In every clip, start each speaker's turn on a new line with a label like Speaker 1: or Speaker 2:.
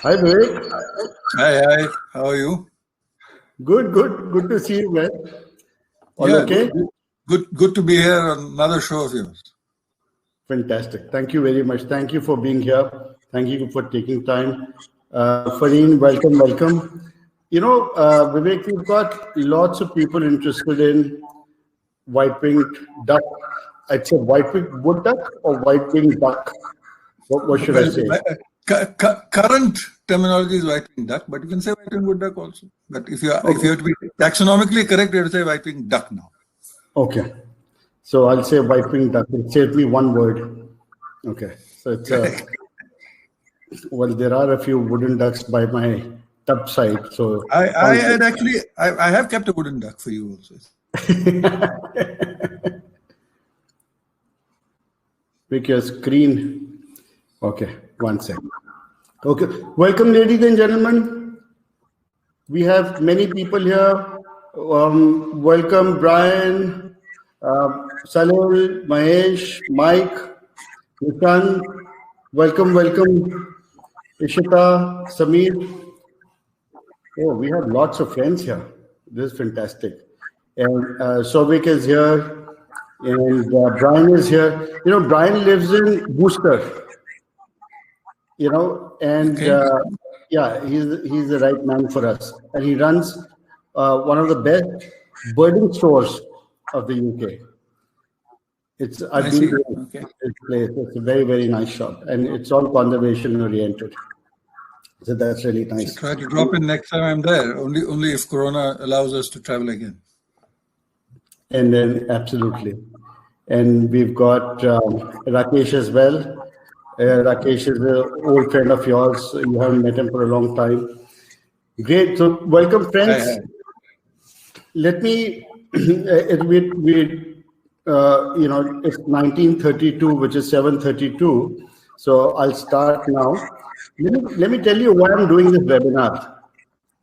Speaker 1: Hi, Vivek.
Speaker 2: Hi. How are you?
Speaker 1: Good. Good to see you, man. All
Speaker 2: Yeah,
Speaker 1: okay?
Speaker 2: good to be here on another show of yours.
Speaker 1: Fantastic. Thank you very much. Thank you for being here. Thank you for taking time. Fareen, welcome. Vivek, we've got lots of people interested in white-winged duck. I'd say white-winged wood duck or white-winged duck. What should I
Speaker 2: Well,
Speaker 1: say?
Speaker 2: current terminology is white-winged duck, but you can say white-winged wood duck also. But if you have to be taxonomically correct, you have to say white-winged duck now.
Speaker 1: Okay. So I'll say white-winged duck. It saves me one word. Okay. So it's well, there are a few wooden ducks by my tub side. So
Speaker 2: I have kept a wooden duck for you also.
Speaker 1: Make your screen. Okay, one second. Okay, welcome, ladies and gentlemen. We have many people here. Welcome, Brian, Salil, Mahesh, Mike, Nishan. Welcome, Ishita, Samir. Oh, we have lots of friends here. This is fantastic. And Souvik is here, and Brian is here. Brian lives in Booster. And yeah, he's the right man for us. And he runs one of the best birding stores of the UK. I've been to this place. It's a very, very nice shop, and it's all conservation oriented. So that's really nice.
Speaker 2: Try to drop in next time I'm there. Only if Corona allows us to travel again.
Speaker 1: And then absolutely. And we've got Rakesh as well. Rakesh is an old friend of yours. You haven't met him for a long time. Great. So welcome, friends.
Speaker 2: Hi.
Speaker 1: Let me. It's 1932, which is 7:32. So I'll start now. Let me tell you why I'm doing this webinar.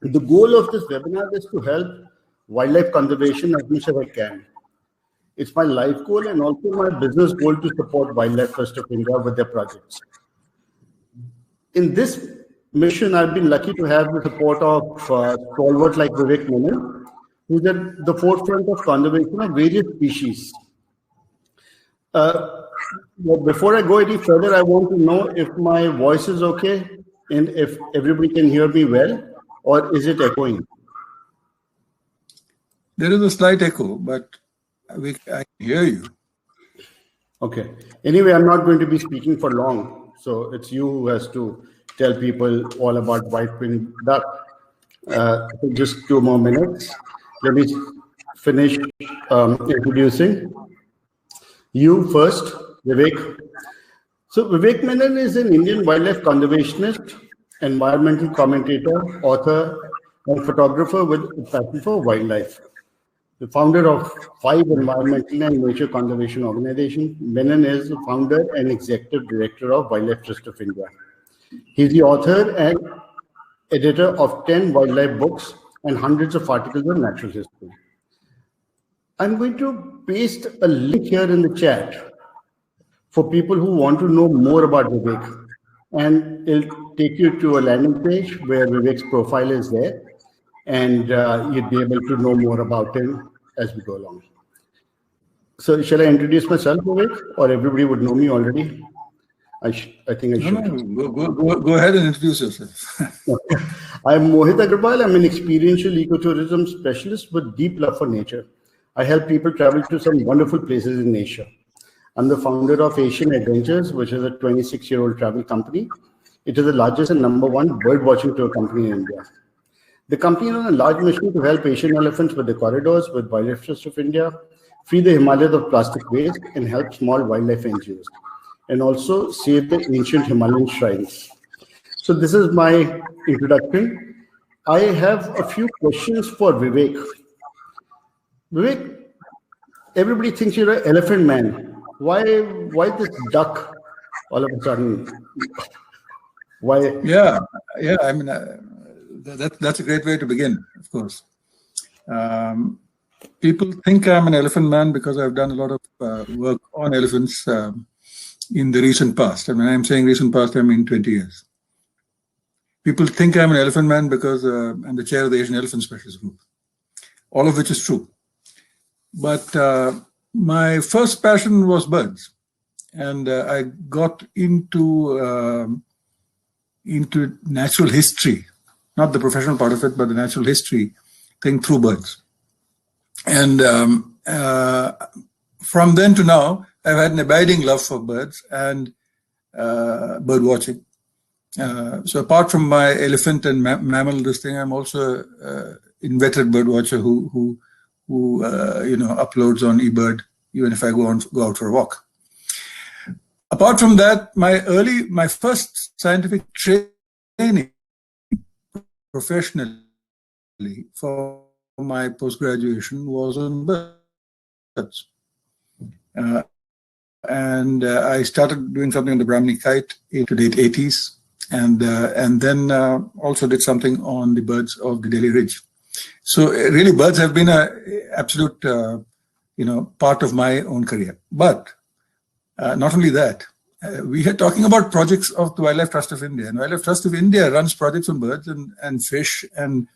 Speaker 1: The goal of this webinar is to help wildlife conservation as much as I can. It's my life goal and also my business goal to support Wildlife Trust of India with their projects. In this mission, I've been lucky to have the support of stalwart like Vivek Menon, who's at the forefront of conservation of various species. Before I go any further, I want to know if my voice is okay and if everybody can hear me well, or is it echoing?
Speaker 2: There is a slight echo, but I can hear you.
Speaker 1: Okay. Anyway, I'm not going to be speaking for long, so it's you who has to tell people all about white-winged duck. Just 2 more minutes. Let me finish introducing you first, Vivek. So Vivek Menon is an Indian wildlife conservationist, environmental commentator, author, and photographer with a passion for wildlife. The founder of 5 environmental and nature conservation organizations, Menon is the founder and executive director of Wildlife Trust of India. He's the author and editor of 10 wildlife books and hundreds of articles on natural history. I'm going to paste a link here in the chat for people who want to know more about Vivek. And it'll take you to a landing page where Vivek's profile is there. And you'd be able to know more about him as we go along. So shall I introduce myself, Vivek, or everybody would know me already? I think I should.
Speaker 2: No, go ahead and introduce yourself.
Speaker 1: I'm Mohit Agrawal. I'm an experiential ecotourism specialist with deep love for nature. I help people travel to some wonderful places in Asia. I'm the founder of Asian Adventures, which is a 26-year-old travel company. It is the largest and #1 bird watching tour company in India. The company is on a large mission to help Asian elephants with the corridors with Wildlife Trust of India, free the Himalayas of plastic waste, and help small wildlife NGOs, and also save the ancient Himalayan shrines. So this is my introduction. I have a few questions for Vivek. Vivek, everybody thinks you're an elephant man. Why this duck all of a sudden? Why?
Speaker 2: Yeah. I mean, that's a great way to begin, of course. People think I'm an elephant man because I've done a lot of work on elephants in the recent past. I mean, I'm saying recent past, I mean 20 years. People think I'm an elephant man because I'm the chair of the Asian Elephant Specialist Group, all of which is true. But my first passion was birds, and I got into natural history, not the professional part of it, but the natural history thing through birds. And from then to now, I've had an abiding love for birds and bird watching. So apart from my elephant and mammal this thing, I'm also an inveterate bird watcher who uploads on eBird even if I go out for a walk. Apart from that, my first scientific training professionally for my post-graduation was on birds. And I started doing something on the Brahmini kite in the late 80s, and then also did something on the birds of the Delhi Ridge. So really, birds have been an absolute, part of my own career. But not only that, we are talking about projects of the Wildlife Trust of India, and Wildlife Trust of India runs projects on birds and fish and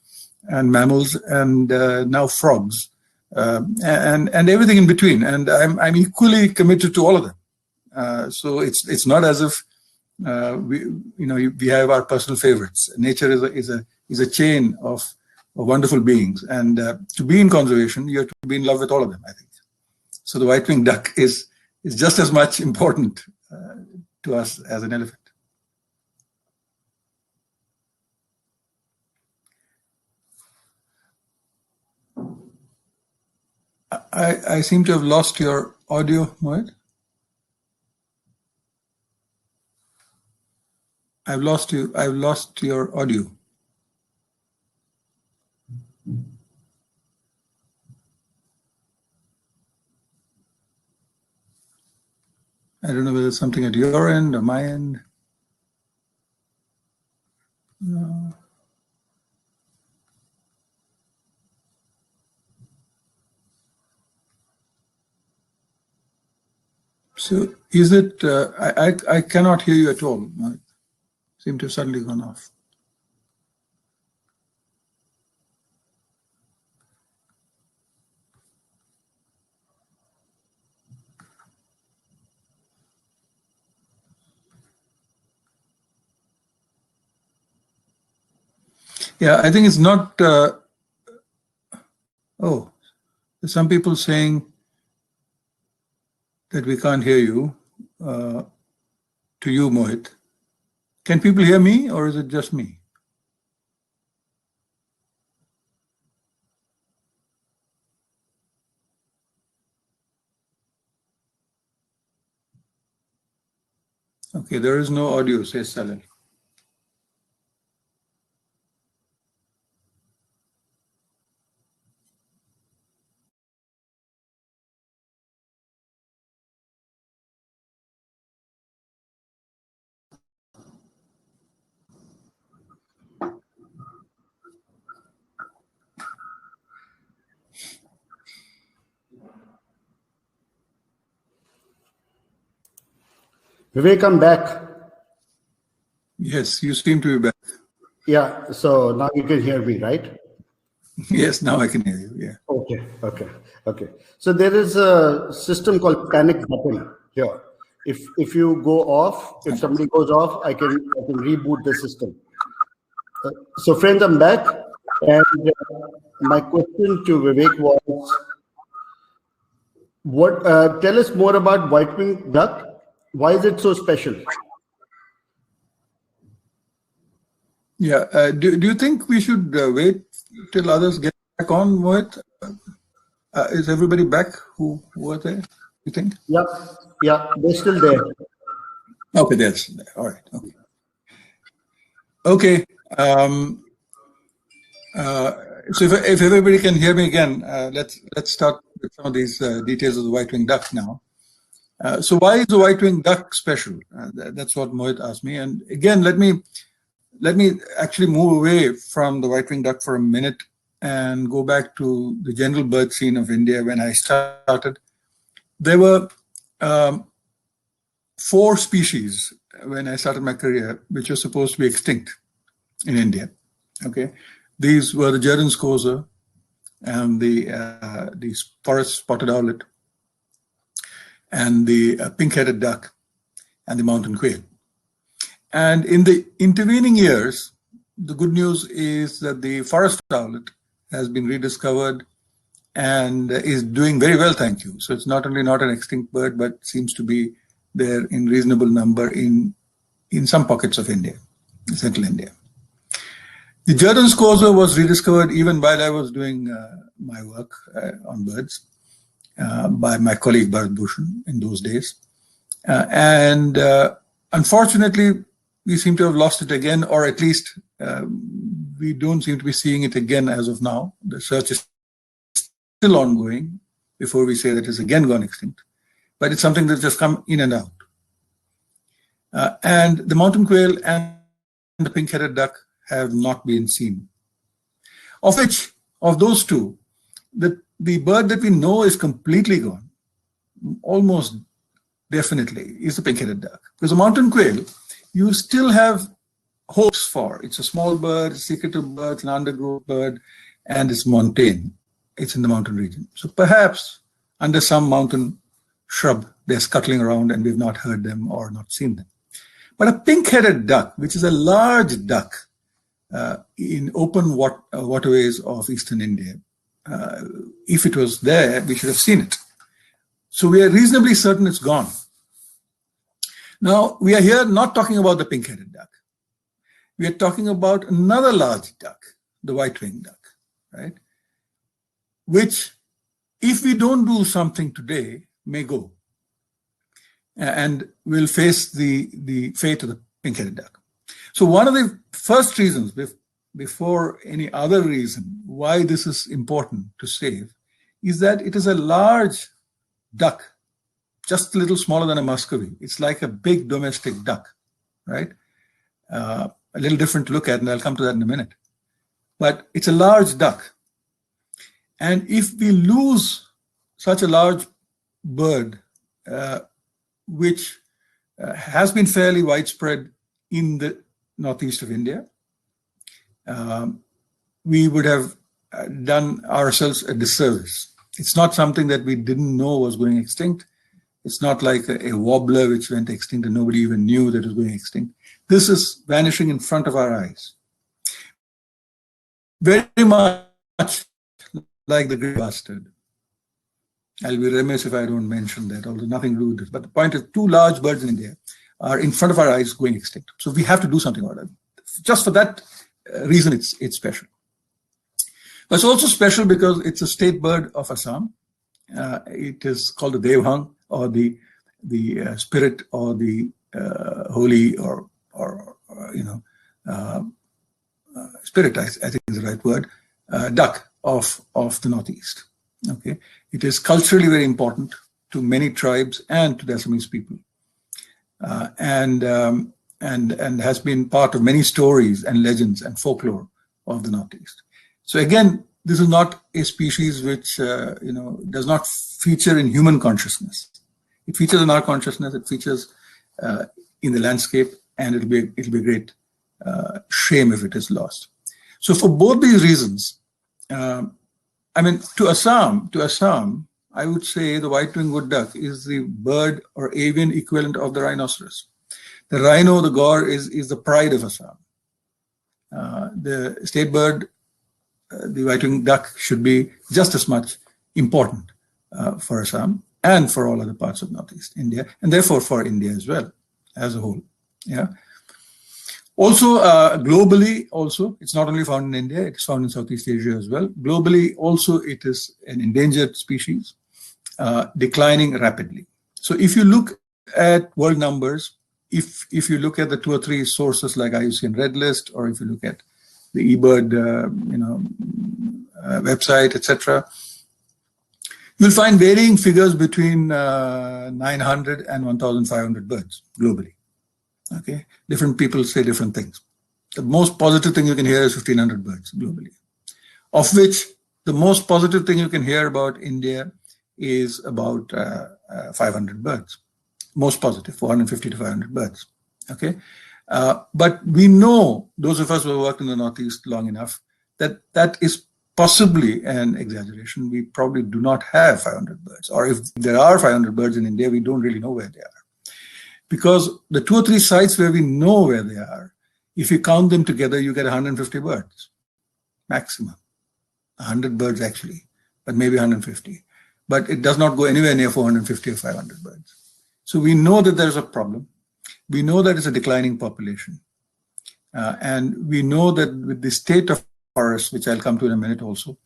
Speaker 2: mammals and now frogs. And everything in between, and I'm equally committed to all of them. So it's not as if we have our personal favorites. Nature is a chain of wonderful beings, and to be in conservation, you have to be in love with all of them, I think. So the white-winged duck is just as much important to us as an elephant. I seem to have lost your audio, Mohit. I've lost you. I've lost your audio. I don't know whether it's something at your end or my end. No. So is it, I cannot hear you at all. I seem to have suddenly gone off. Yeah, I think it's not, there's some people saying that we can't hear you, to you, Mohit. Can people hear me, or is it just me? Okay, there is no audio, says Salil.
Speaker 1: Vivek, I'm back.
Speaker 2: Yes, you seem to be back.
Speaker 1: Yeah, so now you can hear me, right?
Speaker 2: Yes, now I can hear you, yeah.
Speaker 1: Okay. So there is a system called panic button here. If you go off, if somebody goes off, I can reboot the system. So friends, I'm back, and my question to Vivek was, tell us more about white-winged duck. Why is it so special?
Speaker 2: Yeah, do you think we should wait till others get back on, Mohit? Is everybody back who were there, you think?
Speaker 1: Yeah, they're still there.
Speaker 2: Okay, they're still there. All right, okay. So if everybody can hear me again, let's start with some of these details of the white-winged duck now. So why is the white-winged duck special? That's what Mohit asked me. And again, let me actually move away from the white-winged duck for a minute and go back to the general bird scene of India. When I started, there were 4 species when I started my career, which were supposed to be extinct. in India. Okay, these were the Jerdon's courser and the forest spotted owlet and the pink-headed duck and the mountain quail. And in the intervening years, the good news is that the forest owlet has been rediscovered and is doing very well, thank you. So it's not only not an extinct bird, but seems to be there in reasonable number in some pockets of India, central India. The Jerdon's courser was rediscovered even while I was doing my work on birds by my colleague Bharat Bhushan in those days. And unfortunately, we seem to have lost it again, or at least we don't seem to be seeing it again as of now. The search is still ongoing before we say that it's again gone extinct. But it's something that's just come in and out. And the mountain quail and the pink-headed duck have not been seen. Of which, of those two, the bird that we know is completely gone, almost definitely, is the pink-headed duck. Because the mountain quail, you still have hopes for. It's a small bird, it's a secretive bird, it's an undergrowth bird, and it's montane. It's in the mountain region. So perhaps under some mountain shrub, they're scuttling around and we've not heard them or not seen them. But a pink-headed duck, which is a large duck in open waterways of eastern India, if it was there, we should have seen it. So we are reasonably certain it's gone. Now, we are here not talking about the pink-headed duck. We are talking about another large duck, the white-winged duck, right? Which, if we don't do something today, may go and will face the fate of the pink-headed duck. So one of the first reasons, before any other reason, why this is important to save, is that it is a large duck, just a little smaller than a muscovy. It's like a big domestic duck, right? A little different to look at, and I'll come to that in a minute. But it's a large duck. And if we lose such a large bird, which has been fairly widespread in the northeast of India, we would have done ourselves a disservice. It's not something that we didn't know was going extinct. It's not like a warbler which went extinct and nobody even knew that it was going extinct. This is vanishing in front of our eyes. Very much like the grey bastard. I'll be remiss if I don't mention that, although nothing to do with this. But the point is, two large birds in India are in front of our eyes going extinct. So we have to do something about it. Just for that reason, it's special. But it's also special because it's a state bird of Assam. It is called the Devhang, or the spirit, or the holy, or spirit, I think is the right word, duck of the Northeast. Okay, it is culturally very important to many tribes and to the Assamese people, and has been part of many stories and legends and folklore of the Northeast. So again, this is not a species which does not feature in human consciousness. It features in our consciousness. It features in the landscape, and it'll be a great shame if it is lost. So for both these reasons, to Assam, I would say the white-winged wood duck is the bird or avian equivalent of the rhinoceros. The rhino, the gaur, is the pride of Assam. The state bird, the white-winged duck, should be just as much important for Assam and for all other parts of Northeast India, and therefore for India as well, as a whole. Yeah. Also, globally, it's not only found in India, it's found in Southeast Asia as well. Globally, also, it is an endangered species, declining rapidly. So if you look at world numbers, if you look at the 2 or 3 sources like IUCN Red List, or if you look at the eBird website, etc., you'll find varying figures between 900 and 1,500 birds globally. Okay, different people say different things. The most positive thing you can hear is 1,500 birds globally, of which the most positive thing you can hear about India is about 500 birds. Most positive, 450 to 500 birds. Okay, But we know, those of us who have worked in the Northeast long enough, that that is possibly an exaggeration. We probably do not have 500 birds. Or if there are 500 birds in India, we don't really know where they are. Because the 2 or 3 sites where we know where they are, if you count them together, you get 150 birds, maximum. 100 birds actually, but maybe 150. But it does not go anywhere near 450 or 500 birds. So we know that there's a problem. We know that it's a declining population. And we know that with the state of forests, which I'll come to in a minute also,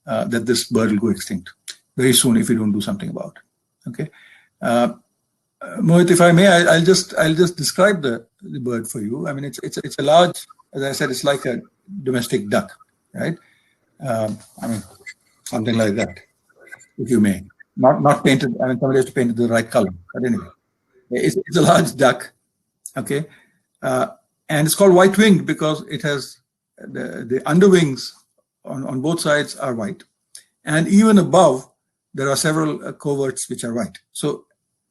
Speaker 2: that this bird will go extinct very soon if we don't do something about it. Okay. Mohit, if I may, I'll just describe the bird for you. I mean, it's a large, as I said, it's like a domestic duck, right? I mean, something like that, if you may. Not painted. I mean, somebody has to paint it the right color. But anyway, it's a large duck, okay, and it's called white-winged because it has the underwings on both sides are white, and even above there are several coverts which are white. So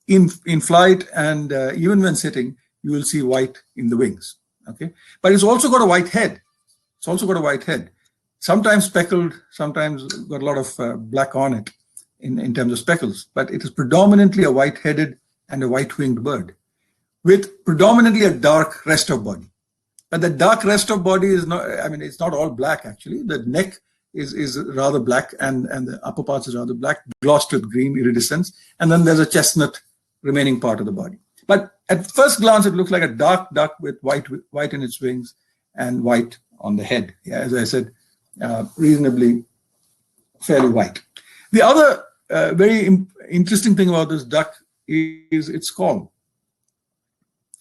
Speaker 2: in flight and even when sitting, you will see white in the wings. Okay, but it's also got a white head. It's also got a white head, sometimes speckled, sometimes got a lot of black on it in terms of speckles. But it is predominantly a white-headed and a white-winged bird with predominantly a dark rest of body. But the dark rest of body is not, I mean, it's not all black actually. The neck is rather black and the upper parts is rather black, glossed with green iridescence. And then there's a chestnut remaining part of the body. But at first glance, it looks like a dark duck with white in its wings and white on the head. Yeah, as I said, reasonably fairly white. The other very interesting thing about this duck is its call.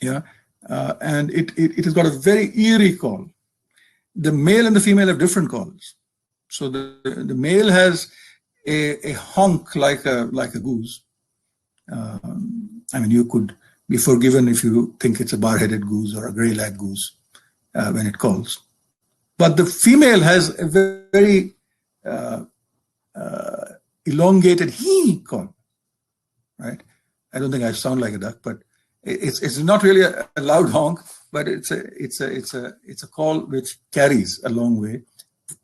Speaker 2: Yeah, and it has got a very eerie call. The male and the female have different calls. So the male has a honk like a goose. I mean, you could be forgiven if you think it's a bar-headed goose or a grey-lag goose when it calls. But the female has a very elongated hee call, right? I don't think I sound like a duck, but it's not really a loud honk, but it's a call which carries a long way,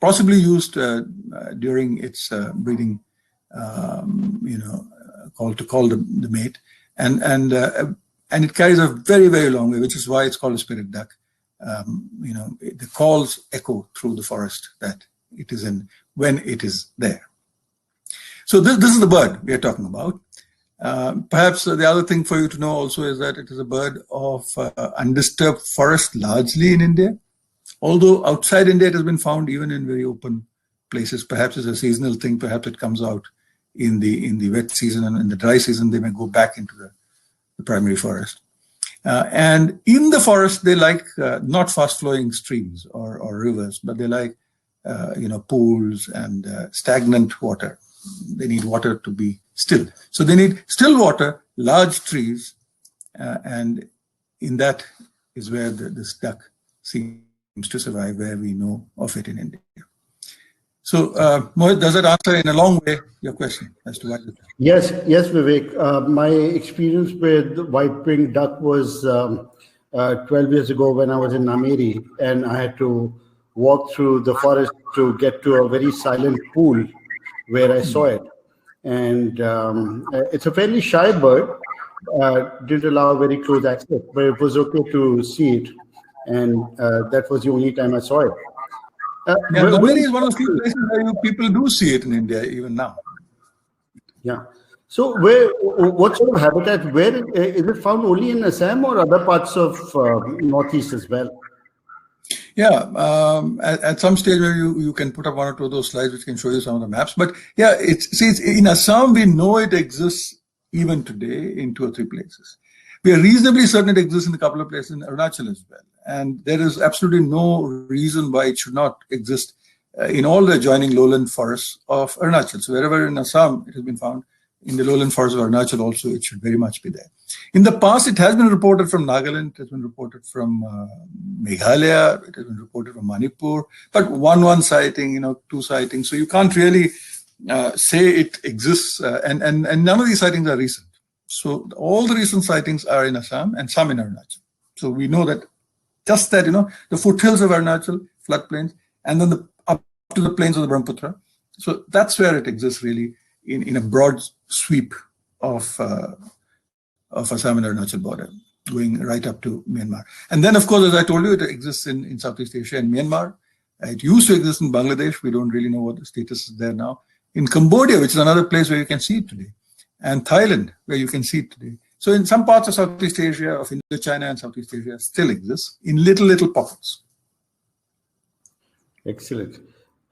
Speaker 2: possibly used during its breeding, call to call the mate, and it carries a very, very long way, which is why it's called a spirit duck. The calls echo through the forest that it is in when it is there. So this is the bird we are talking about. Perhaps the other thing for you to know also is that it is a bird of undisturbed forest largely in India. Although outside India it has been found even in very open places. Perhaps it's a seasonal thing. Perhaps it comes out in the wet season, and in the dry season they may go back into the primary forest. And in the forest they like not fast-flowing streams or rivers, but they like pools and stagnant water. They need water to be still. So they need still water, large trees, and in that is where this duck seems to survive, where we know of it in India. So, Mohit, does that answer in a long way your question as to why?
Speaker 1: Yes, Vivek. My experience with white-winged duck was 12 years ago when I was in Nameri, and I had to walk through the forest to get to a very silent pool where I saw it. And it's a fairly shy bird, didn't allow very close access, but it was okay to see it. And that was the only time I saw it.
Speaker 2: Nameri is one of the few places where people do see it in India, even now.
Speaker 1: Yeah. So what sort of habitat, where is it found only in Assam or other parts of Northeast as well?
Speaker 2: Yeah, at some stage where you can put up one or two of those slides which can show you some of the maps. But yeah, it's in Assam, we know it exists even today in 2 or 3 places. We are reasonably certain it exists in a couple of places in Arunachal as well. And there is absolutely no reason why it should not exist in all the adjoining lowland forests of Arunachal. So wherever in Assam it has been found, in the lowland forests of Arunachal also, it should very much be there. In the past, it has been reported from Nagaland, it has been reported from Meghalaya, it has been reported from Manipur, but one sighting, 2 sightings. So you can't really say it exists, and none of these sightings are recent. So all the recent sightings are in Assam and some in Arunachal. So we know that just that, the foothills of Arunachal, floodplains, and then up to the plains of the Brahmaputra. So that's where it exists really in a broad sweep of Assam and Arunachal border, going right up to Myanmar. And then, of course, as I told you, it exists in Southeast Asia and Myanmar. It used to exist in Bangladesh. We don't really know what the status is there now. In Cambodia, which is another place where you can see it today, and Thailand, where you can see it today. So in some parts of Southeast Asia, of Indochina and Southeast Asia, still exists in little pockets.
Speaker 1: Excellent.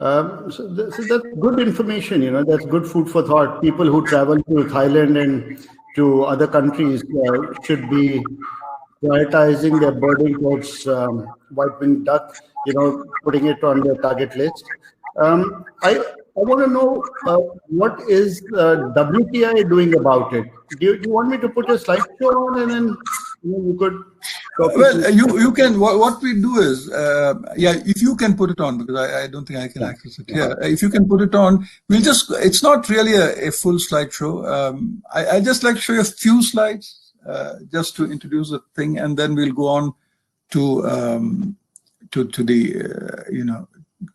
Speaker 1: So that's good information, that's good food for thought. People who travel to Thailand and to other countries should be prioritizing their birding towards white-winged duck, putting it on their target list. I want to know what is WTI doing about it? Do you want me to put a slideshow on and then you could...
Speaker 2: Well, you can. What we do is, if you can put it on, because I don't think I can access it here. If you can put it on, we'll just. It's not really a full slideshow. I just like to show you a few slides just to introduce the thing, and then we'll go on to the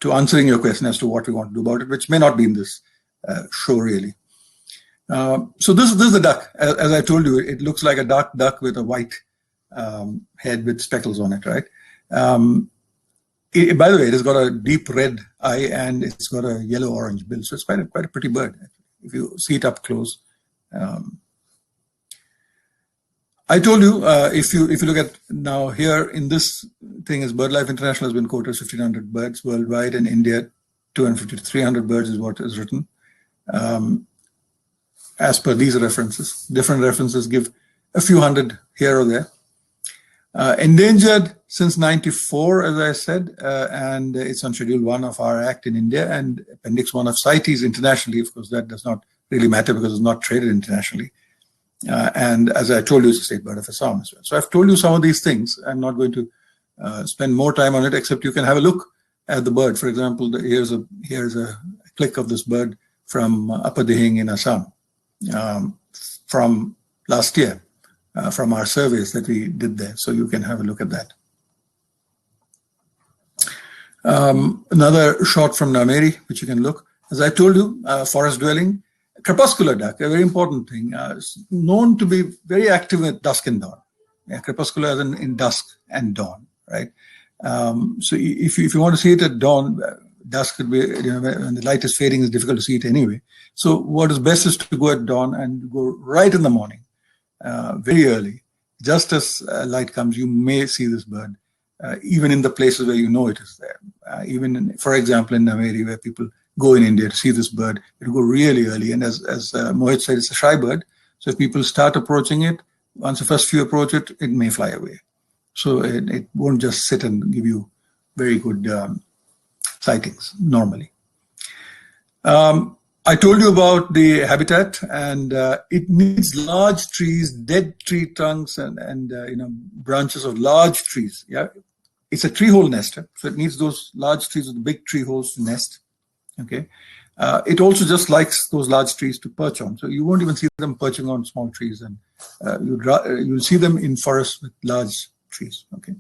Speaker 2: to answering your question as to what we want to do about it, which may not be in this show really. So this is the duck. As I told you, it looks like a dark duck with a white head with speckles on it, right? By the way, it has got a deep red eye and it's got a yellow-orange bill, so it's quite a pretty bird if you see it up close. I told you, if you look at now here in this thing, is BirdLife International has been quoted as 1,500 birds worldwide, and India 250 to 300 birds is what is written. As per these references, different references give a few hundred here or there. Endangered since 94, as I said, and it's on Schedule 1 of our Act in India and Appendix 1 of CITES internationally. Of course, that does not really matter because it's not traded internationally. And as I told you, it's a state bird of Assam as well. So I've told you some of these things. I'm not going to spend more time on it, except you can have a look at the bird. For example, here's a click of this bird from Upper Dihing in Assam from last year. From our surveys that we did there. So you can have a look at that. Another shot from Nameri, which you can look. As I told you, forest dwelling, crepuscular duck, a very important thing, known to be very active at dusk and dawn. Yeah, crepuscular as in dusk and dawn, right? So if you want to see it at dawn, dusk could be, when the light is fading, it's difficult to see it anyway. So what is best is to go at dawn and go right in the morning. Very early, just as light comes, you may see this bird, even in the places where you know it is there. For example, in Nameri, where people go in India to see this bird, it will go really early. And as Mohit said, it's a shy bird. So if people start approaching it, once the first few approach it, it may fly away. So it won't just sit and give you very good sightings normally. I told you about the habitat, and it needs large trees, dead tree trunks, and branches of large trees. Yeah, it's a tree hole nester, so it needs those large trees with the big tree holes to nest. Okay, it also just likes those large trees to perch on. So you won't even see them perching on small trees, and you'll see them in forests with large trees. Okay,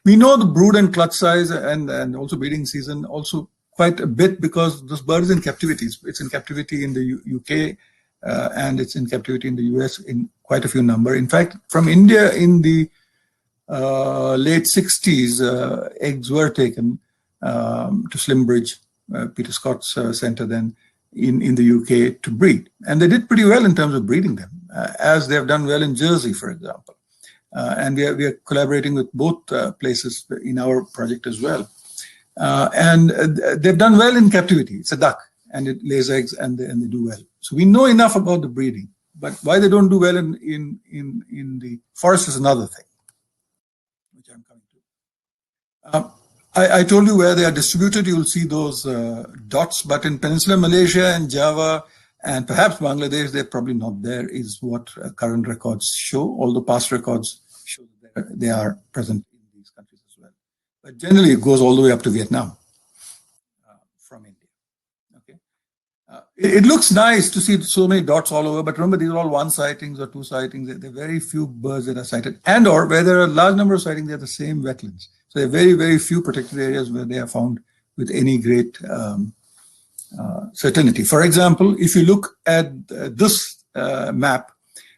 Speaker 2: we know the brood and clutch size and also breeding season also quite a bit, because this bird is in captivity. It's in captivity in the UK and it's in captivity in the US in quite a few number. In fact, from India in the late 60s, eggs were taken to Slimbridge, Peter Scott's center then in the UK to breed. And they did pretty well in terms of breeding them, as they have done well in Jersey, for example. And we are collaborating with both places in our project as well. And they've done well in captivity. It's a duck, and it lays eggs, and they do well. So we know enough about the breeding, but why they don't do well in the forest is another thing, which I'm coming to. I told you where they are distributed. You'll see those dots, but in Peninsular Malaysia and Java and perhaps Bangladesh, they're probably not there, is what current records show, although past records show that they are present in these countries as well. But generally, it goes all the way up to Vietnam from India. Okay. It looks nice to see so many dots all over, but remember, these are all one sightings or two sightings. There are very few birds that are sighted, and or where there are a large number of sightings, they're the same wetlands. So there are very, very few protected areas where they are found with any great certainty. For example, if you look at this map,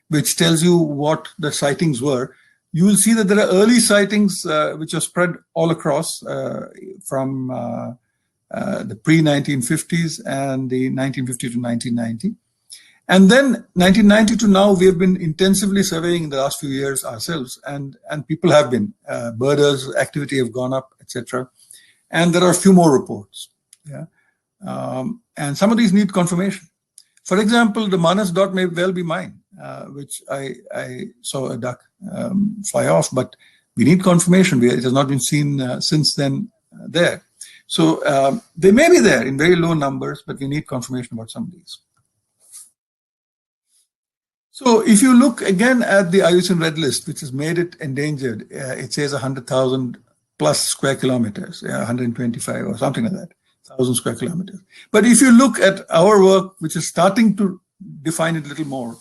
Speaker 2: which tells you what the sightings were, you will see that there are early sightings which are spread all across from the pre-1950s and the 1950 to 1990. And then 1990 to now, we have been intensively surveying in the last few years ourselves, and people have been. Birders' activity have gone up, etc. And there are a few more reports. Yeah, and some of these need confirmation. For example, the Manas dot may well be mine, which I saw a duck fly off, but we need confirmation. It has not been seen since then there. So they may be there in very low numbers, but we need confirmation about some of these. So if you look again at the IUCN Red List, which has made it endangered, it says 100,000 plus square kilometers, 125 or something like that, 1,000 square kilometers. But if you look at our work, which is starting to define it a little more,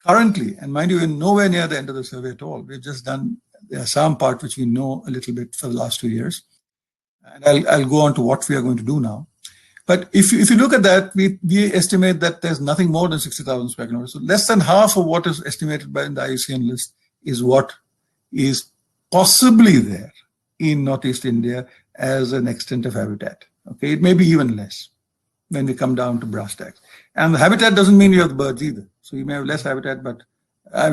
Speaker 2: currently, and mind you, we're nowhere near the end of the survey at all. We've just done the Assam part, which we know a little bit for the last 2 years. And I'll go on to what we are going to do now. But if you look at that, we estimate that there's nothing more than 60,000 square kilometers. So less than half of what is estimated by the IUCN list is what is possibly there in Northeast India as an extent of habitat. Okay, it may be even less when we come down to brass tacks. And the habitat doesn't mean you have the birds either. So you may have less habitat, but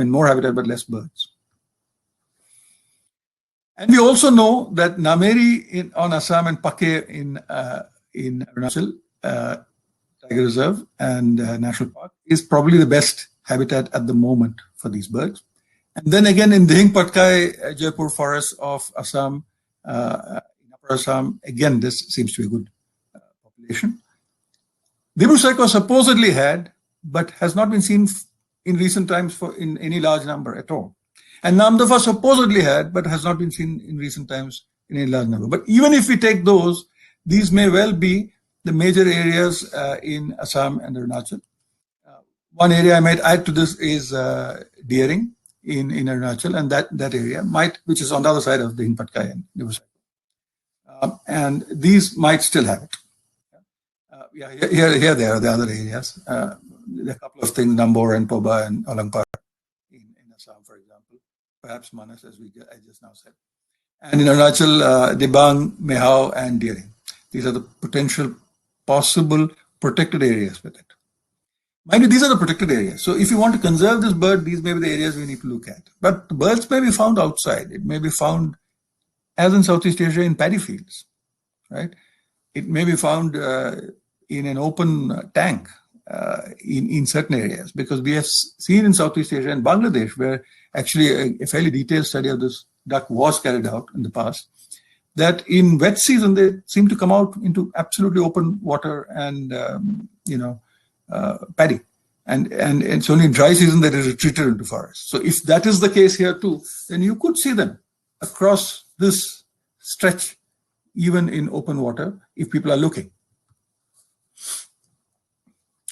Speaker 2: more habitat, but less birds. And we also know that Nameri on Assam and Pake in Arunachal Tiger Reserve and National Park is probably the best habitat at the moment for these birds. And then again in Dihing Patkai, Jaipur forest of Assam, in Upper Assam, again this seems to be a good population. Dibrusaico supposedly had, but has not been seen in recent times in any large number at all. And Namdafa supposedly had, but has not been seen in recent times in any large number. But even if we take those, these may well be the major areas in Assam and Arunachal. One area I might add to this is deering in Arunachal, and that area which is on the other side of the Dihing Patkai and Dibrusaico. And these might still have it. Here there are the other areas. There are a couple of things, Nambor and Poba and Olangpar in Assam, for example. Perhaps Manas, as I just now said. And in Arunachal, Dibang, Mehao, and Deering. These are the potential possible protected areas with it. Mind you, these are the protected areas. So if you want to conserve this bird, these may be the areas we need to look at. But the birds may be found outside. It may be found, as in Southeast Asia, in paddy fields, right? It may be found in an open tank in certain areas, because we have seen in Southeast Asia and Bangladesh, where actually a fairly detailed study of this duck was carried out in the past, that in wet season they seem to come out into absolutely open water and paddy, and it's only in dry season that it retreated into forest. So if that is the case here too, then you could see them across this stretch, even in open water, if people are looking.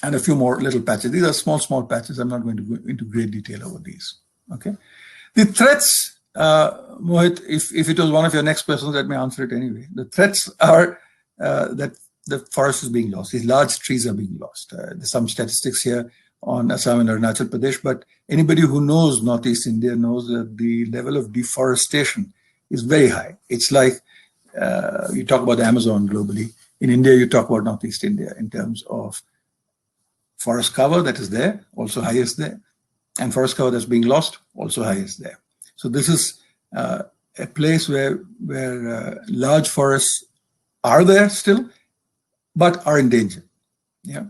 Speaker 2: And a few more little patches. These are small patches. I'm not going to go into great detail over these. Okay. The threats, Mohit, if it was one of your next questions, let me answer it anyway. The threats are that the forest is being lost. These large trees are being lost. There's some statistics here on Assam and Arunachal Pradesh, but anybody who knows Northeast India knows that the level of deforestation is very high. It's like you talk about the Amazon globally. In India, you talk about Northeast India in terms of forest cover that is there, also highest there, and forest cover that's being lost, also highest there. So this is a place where large forests are there still, but are in danger. Yeah,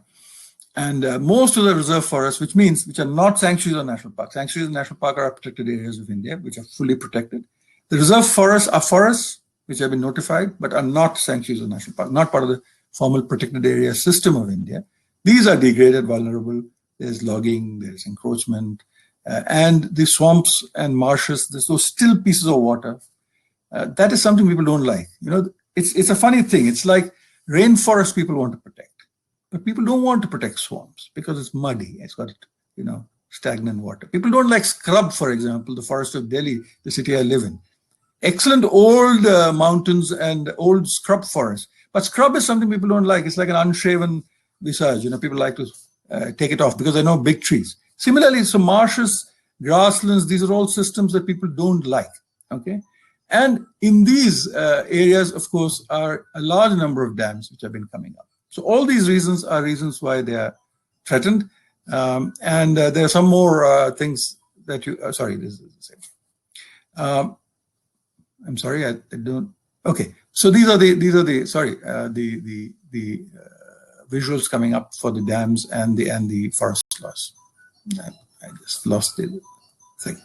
Speaker 2: and most of the reserve forests, which are not sanctuaries or national parks. Sanctuaries and national park are protected areas of India, which are fully protected. The reserve forests are forests which have been notified, but are not sanctuaries or national parks, not part of the formal protected area system of India. These are degraded, vulnerable. There's logging, there's encroachment, and the swamps and marshes, there's those still pieces of water. That is something people don't like. You know, it's a funny thing. It's like rainforest people want to protect, But people don't want to protect swamps because it's muddy. It's got, stagnant water. People don't like scrub, for example, the forest of Delhi, the city I live in. Excellent old mountains and old scrub forests. But scrub is something people don't like. It's like an unshaven visage. People like to take it off because there are no big trees. Similarly, so marshes, grasslands, these are all systems that people don't like. Okay. And in these areas, of course, are a large number of dams which have been coming up. So all these reasons are reasons why they are threatened. And there are some more things that you, sorry, this is the same. I'm sorry, I don't, okay. So these are the visuals coming up for the dams and the forest loss. I just lost the thing.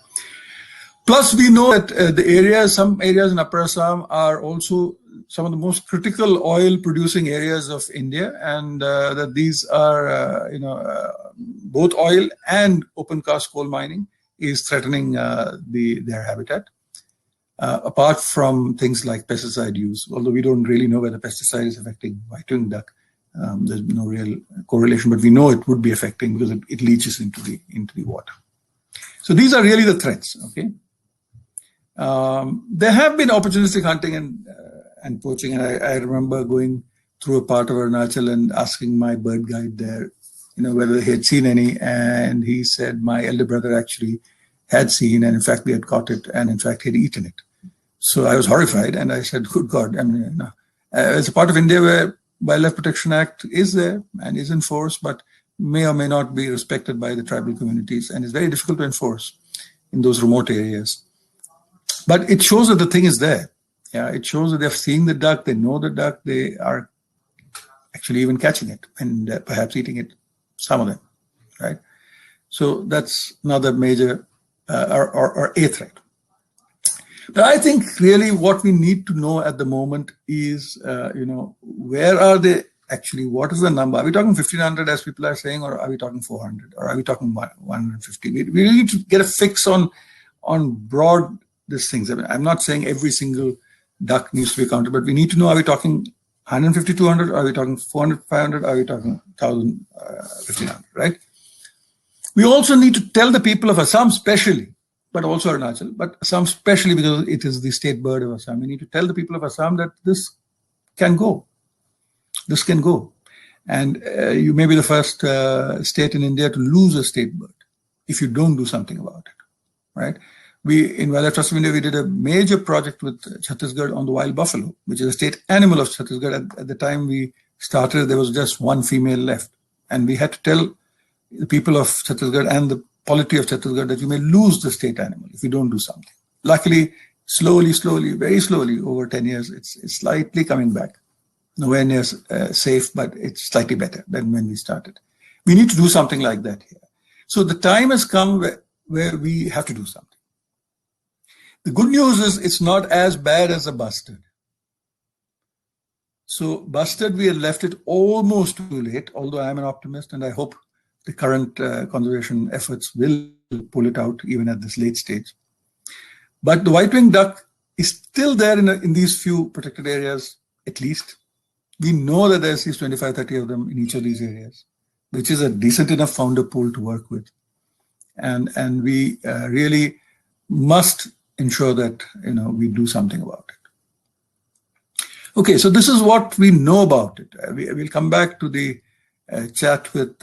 Speaker 2: Plus, we know that some areas in Upper Assam are also some of the most critical oil-producing areas of India, and that these are, both oil and open-cast coal mining is threatening their habitat. Apart from things like pesticide use, although we don't really know whether pesticide is affecting white-winged duck, there's no real correlation, but we know it would be affecting because it leaches into the water. So these are really the threats. Okay. There have been opportunistic hunting and poaching, and I remember going through a part of Arunachal and asking my bird guide there, whether he had seen any, and he said my elder brother actually had seen, and in fact we had caught it, and in fact he had eaten it. So I was horrified, and I said, "Good God!" I mean, it's a part of India where Wildlife Protection Act is there and is enforced, but may or may not be respected by the tribal communities, and it's very difficult to enforce in those remote areas. But it shows that the thing is there. Yeah, it shows that they're seeing the duck, they know the duck, they are actually even catching it and perhaps eating it, some of them, right? So that's another major or a threat. But I think really what we need to know at the moment is, where are they actually? What is the number? Are we talking 1,500 as people are saying, or are we talking 400, or are we talking 150? We really need to get a fix on broad these things. I mean, I'm not saying every single duck needs to be counted, but we need to know, are we talking 150, 200, are we talking 400, 500, are we talking 1,000, 1,500, right? We also need to tell the people of Assam specially, but also Arunachal, but Assam specially because it is the state bird of Assam. We need to tell the people of Assam that this can go. This can go. And you may be the first state in India to lose a state bird if you don't do something about it, right? We, in Wildlife Trust of India, we did a major project with Chhattisgarh on the wild buffalo, which is a state animal of Chhattisgarh. At the time we started, there was just one female left. And we had to tell the people of Chhattisgarh and the polity of Chhattisgarh that you may lose the state animal if you don't do something. Luckily, slowly, very slowly, over 10 years, it's slightly coming back. Nowhere near safe, but it's slightly better than when we started. We need to do something like that here. So the time has come where we have to do something. The good news is it's not as bad as a bustard. So bustard, we had left it almost too late, although I'm an optimist and I hope the current conservation efforts will pull it out even at this late stage. But the white-winged duck is still there in these few protected areas, at least. We know that there's these 25, 30 of them in each of these areas, which is a decent enough founder pool to work with. And we really must ensure that we do something about it. Okay, so this is what we know about it. We'll come back to the chat with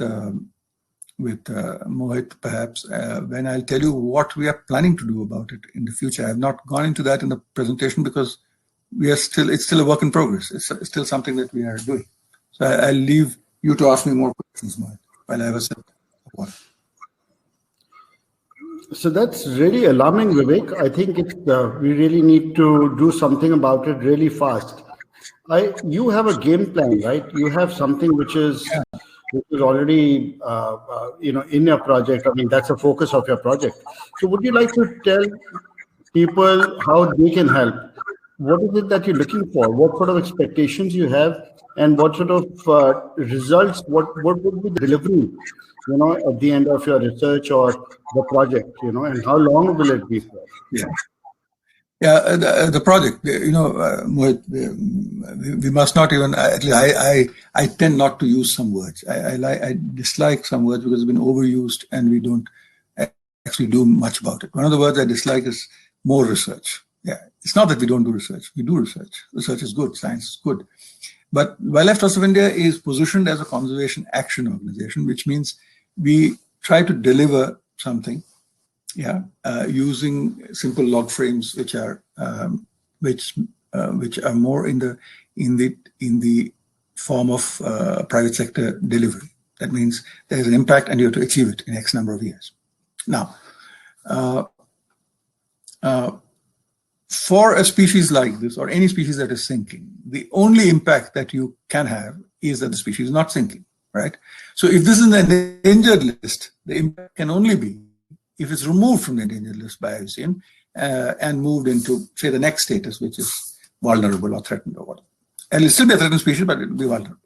Speaker 2: Mohit perhaps when I'll tell you what we are planning to do about it in the future. I have not gone into that in the presentation because it's still a work in progress. It's still something that we are doing. So I'll leave you to ask me more questions, Mohit, while I have a sip of water.
Speaker 1: So that's really alarming, Vivek. I think we really need to do something about it really fast. You have a game plan, right? You have something which is already in your project. I mean, that's the focus of your project. So would you like to tell people how they can help? What is it that you're looking for? What sort of expectations you have, and what sort of results? What would be the delivery? At the end of your research or the project, and how long will it be for?
Speaker 2: Yeah. Yeah, the project, Mohit, we must not even, at least I tend not to use some words. I dislike some words because they've been overused and we don't actually do much about it. One of the words I dislike is more research. Yeah, it's not that we don't do research. We do research. Research is good. Science is good. But Wildlife Trust of India is positioned as a conservation action organization, which means we try to deliver something, using simple log frames, which are more in the form of private sector delivery. That means there is an impact, and you have to achieve it in X number of years. Now, for a species like this, or any species that is sinking, the only impact that you can have is that the species is not sinking, right? So if this is an endangered list, the impact can only be if it's removed from the endangered list by IUCN and moved into, say, the next status, which is vulnerable or threatened or whatever. And it'll still be a threatened species, but it'll be vulnerable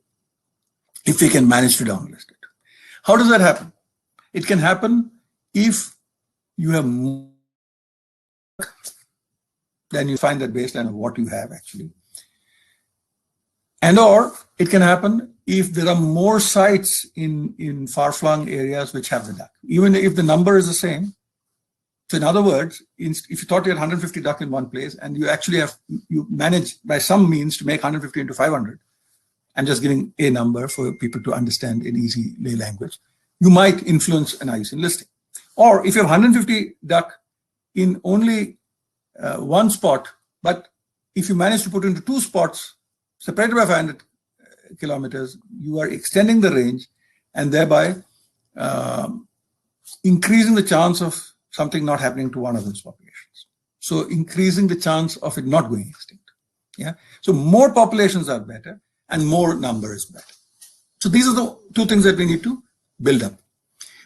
Speaker 2: if we can manage to downlist it. How does that happen? It can happen if you have more, then you find that baseline of what you have actually. And or it can happen if there are more sites in far-flung areas which have the duck, even if the number is the same. So in other words, if you thought you had 150 duck in one place and you actually you manage by some means to make 150 into 500, I'm just giving a number for people to understand in easy lay language, you might influence an IUCN listing. Or if you have 150 duck in only one spot, but if you manage to put into two spots separated by 500 kilometers, you are extending the range and thereby increasing the chance of something not happening to one of those populations. So increasing the chance of it not going extinct. Yeah. So more populations are better and more number is better. So these are the two things that we need to build up.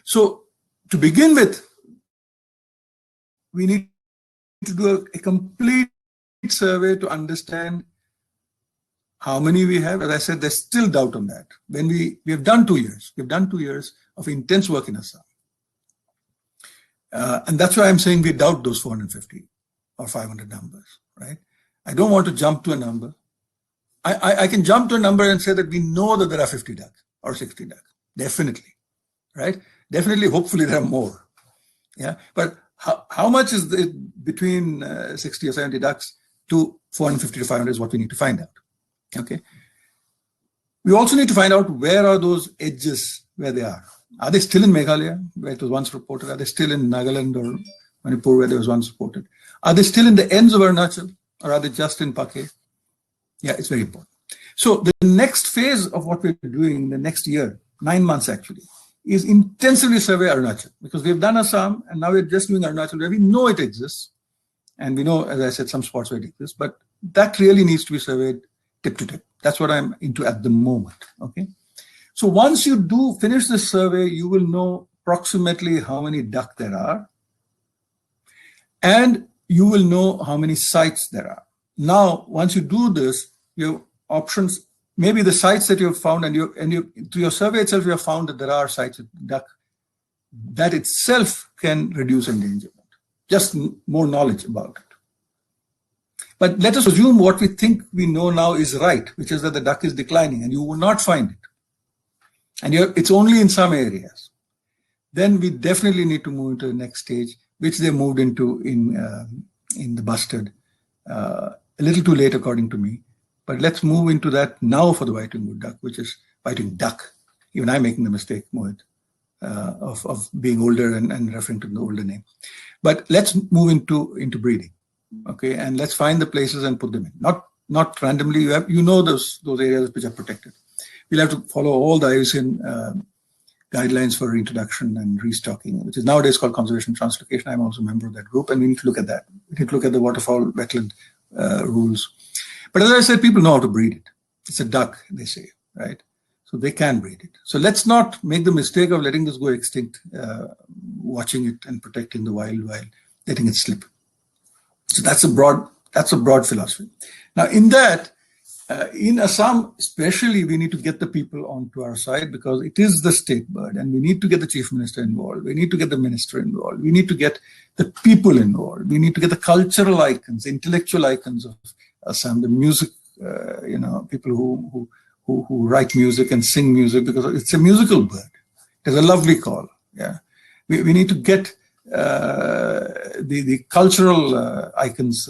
Speaker 2: So to begin with, we need to do a complete survey to understand how many we have. As I said, there's still doubt on that. When we have done 2 years. We've done 2 years of intense work in Assam. And that's why I'm saying we doubt those 450 or 500 numbers, right? I don't want to jump to a number. I can jump to a number and say that we know that there are 50 duck or 60 duck. Definitely, right? Definitely, hopefully there are more. Yeah, but how much is it between 60 or 70 ducks to 450 to 500 is what we need to find out. Okay. We also need to find out where are those edges where they are. Are they still in Meghalaya, where it was once reported? Are they still in Nagaland or Manipur, where there was once reported? Are they still in the ends of Arunachal, or are they just in Pake? Yeah, it's very important. So the next phase of what we're doing the next year, 9 months actually, is intensively survey Arunachal, because we've done Assam and now we're just doing Arunachal where we know it exists. And we know, as I said, some spots where it exists, but that really needs to be surveyed tip to tip. That's what I'm into at the moment, okay? So once you do finish this survey, you will know approximately how many duck there are, and you will know how many sites there are. Now, once you do this, your options, maybe the sites that you have found, and through your survey itself, you have found that there are sites with duck. That itself can reduce endangerment. Just more knowledge about it. But let us assume what we think we know now is right, which is that the duck is declining, and you will not find it. And it's only in some areas. Then we definitely need to move into the next stage, which they moved into in the bustard. A little too late, according to me. But let's move into that now for the white-winged wood duck, which is white-winged duck. Even I'm making the mistake, Mohit, of being older and referring to the older name. But let's move into breeding, okay? And let's find the places and put them in. Not randomly. You know those areas which are protected. We'll have to follow all the IUCN guidelines for reintroduction and restocking, which is nowadays called conservation translocation. I'm also a member of that group, and we need to look at that. We need to look at the waterfowl wetland rules. But as I said, people know how to breed it. It's a duck, they say, right? So they can breed it. So let's not make the mistake of letting this go extinct, watching it and protecting the wild while letting it slip. So that's a broad philosophy. Now, in that, In Assam, especially, we need to get the people onto our side because it is the state bird, and we need to get the chief minister involved. We need to get the minister involved. We need to get the people involved. We need to get the cultural icons, intellectual icons of Assam, the music, people who write music and sing music, because it's a musical bird. It's a lovely call. Yeah, we need to get the cultural icons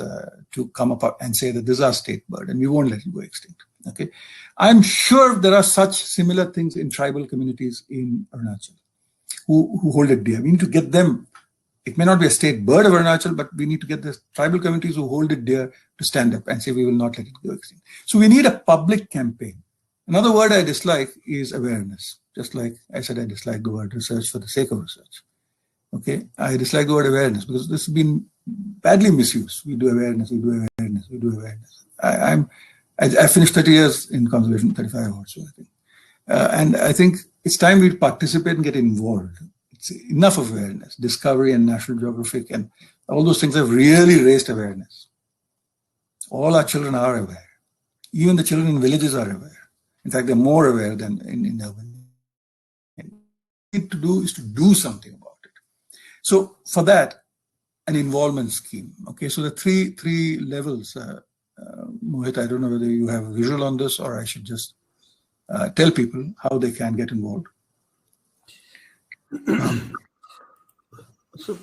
Speaker 2: to come up and say that this is our state bird and we won't let it go extinct. Okay, I'm sure there are such similar things in tribal communities in Arunachal who hold it dear. We need to get them. It may not be a state bird of Arunachal, but we need to get the tribal communities who hold it dear to stand up and say we will not let it go extinct. So we need a public campaign. Another word I dislike is awareness. Just like I said, I dislike the word research for the sake of research. Okay, I dislike the word awareness because this has been badly misused. We do awareness, we do awareness, we do awareness. I finished 30 years in conservation, 35 or so, I think. And I think it's time we participate and get involved. It's enough of awareness. Discovery and National Geographic and all those things have really raised awareness. All our children are aware. Even the children in villages are aware. In fact, they're more aware than in urban. What we need to do is to do something about it. So for that, an involvement scheme. Okay, so the three levels. Mohit, I don't know whether you have a visual on this or I should just tell people how they can get involved.
Speaker 1: So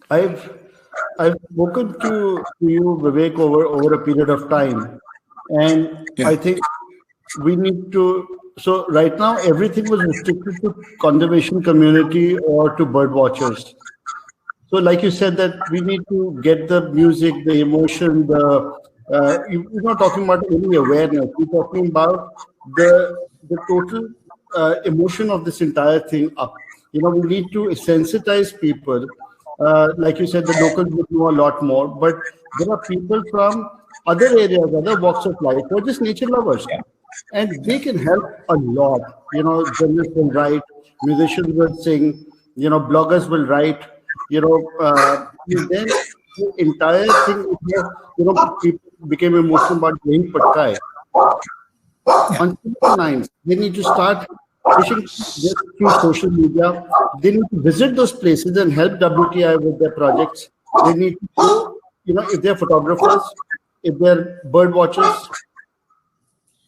Speaker 1: I've spoken to you, Vivek, over a period of time, and yeah. I think we need to. So right now, everything was restricted to conservation community or to bird watchers. So, like you said, that we need to get the music, the emotion, you're not talking about any awareness. We're talking about the total emotion of this entire thing up. We need to sensitize people. Like you said, the locals would know a lot more, but there are people from other areas, other walks of life, who are just nature lovers. And they can help a lot. Journalists will write, musicians will sing, bloggers will write, then the entire thing, people became emotional about playing Patkai. On similar lines, they need to start pushing this through social media. They need to visit those places and help WTI with their projects. They need to go, if they're photographers, if they're bird watchers.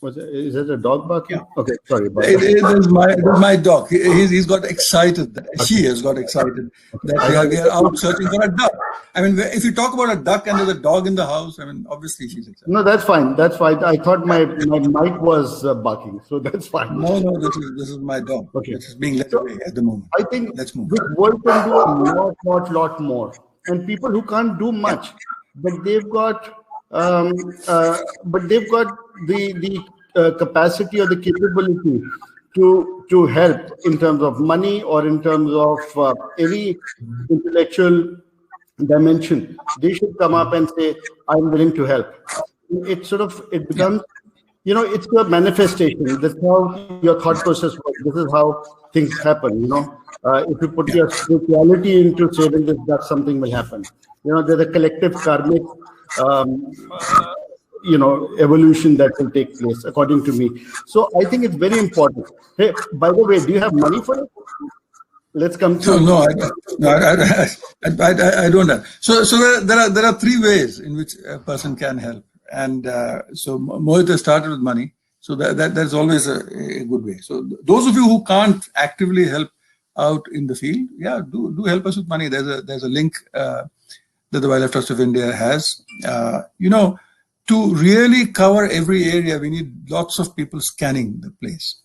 Speaker 1: Is it a dog barking? Yeah. Okay, sorry.
Speaker 2: It is my dog. He's got excited. She has got excited that we are out searching for a duck. I mean, if you talk about a duck and there's a dog in the house, I mean, obviously she's excited.
Speaker 1: No, that's fine. That's fine. I thought my mic was barking, so that's fine.
Speaker 2: No, this is my dog. Okay, which is being led away at the moment.
Speaker 1: I think this world can do a lot more, and people who can't do much, but they've got. But they've got the capacity or the capability to help in terms of money or in terms of any intellectual dimension. They should come up and say, "I'm willing to help." It becomes, it's a manifestation. That's how your thought process works. This is how things happen. If you put your spirituality into saying that something will happen. There's a collective karmic. Evolution that will take place, according to me. So I think it's very important. Hey, by the way, do you have money for it? Let's come to.
Speaker 2: No, I don't have. So there are three ways in which a person can help, and so Mohit has started with money. So that's always a good way. So those of you who can't actively help out in the field, do help us with money. There's a link. That the Wildlife Trust of India has. To really cover every area, we need lots of people scanning the place.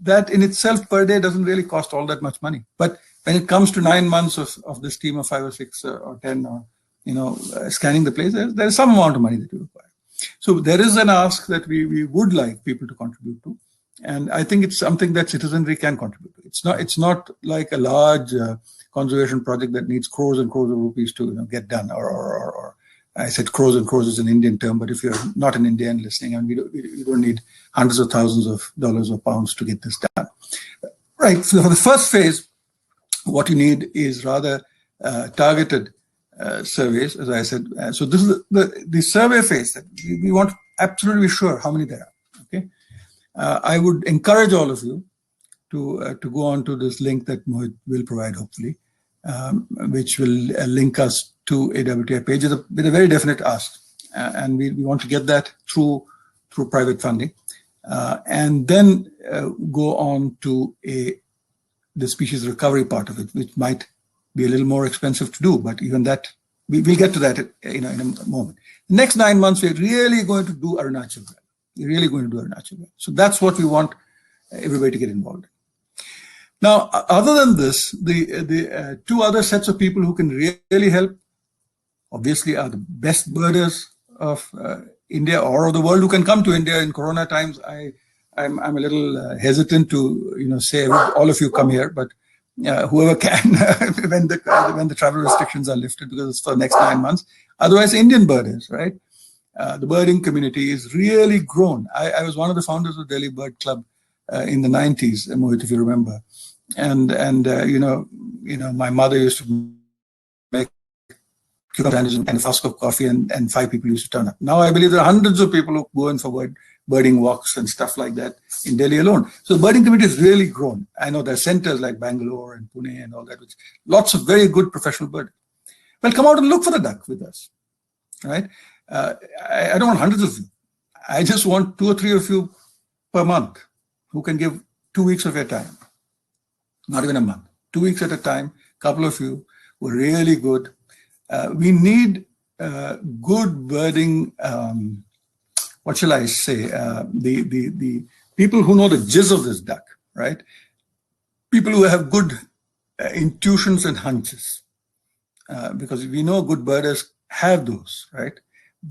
Speaker 2: That in itself per day doesn't really cost all that much money. But when it comes to 9 months of this team of 5 or 6 or 10, or scanning the place, there's some amount of money that you require. So there is an ask that we would like people to contribute to, and I think it's something that citizenry can contribute to. It's not like a large conservation project that needs crores and crores of rupees to get done, or I said crores and crores is an Indian term, but if you're not an Indian listening, and we don't need hundreds of thousands of dollars or pounds to get this done. Right, so for the first phase, what you need is rather targeted surveys, as I said. So this is the survey phase that we want absolutely sure how many there are. Okay, I would encourage all of you to go on to this link that Mohit will provide, hopefully, which will link us to a WTI page with a very definite ask, and we want to get that through private funding, and then go on to the species recovery part of it, which might be a little more expensive to do, but even that we'll get to that in a moment. The next 9 months, we're really going to do Arunachal well. We're really going to do Arunachal well. So that's what we want everybody to get involved in. Now, other than this, the two other sets of people who can really help, obviously, are the best birders of India or of the world who can come to India in Corona times. I'm a little hesitant to say all of you come here, but whoever can when the travel restrictions are lifted, because it's for the next 9 months. Otherwise, Indian birders, right? The birding community is really grown. I was one of the founders of Delhi Bird Club in the 90s, Mohit, if you remember. And my mother used to make cucumber sandwiches and a flask of coffee, and 5 people used to turn up. Now I believe there are hundreds of people who go in for birding walks and stuff like that in Delhi alone. So the birding community has really grown. I know there are centers like Bangalore and Pune and all that, which lots of very good professional birders. Well, come out and look for the duck with us, right? I don't want hundreds of you. I just want 2 or 3 of you per month who can give 2 weeks of your time. Not even a month. 2 weeks at a time, couple of you who are really good. We need good birding, what shall I say, the people who know the jizz of this duck, right? People who have good intuitions and hunches. Because we know good birders have those, right?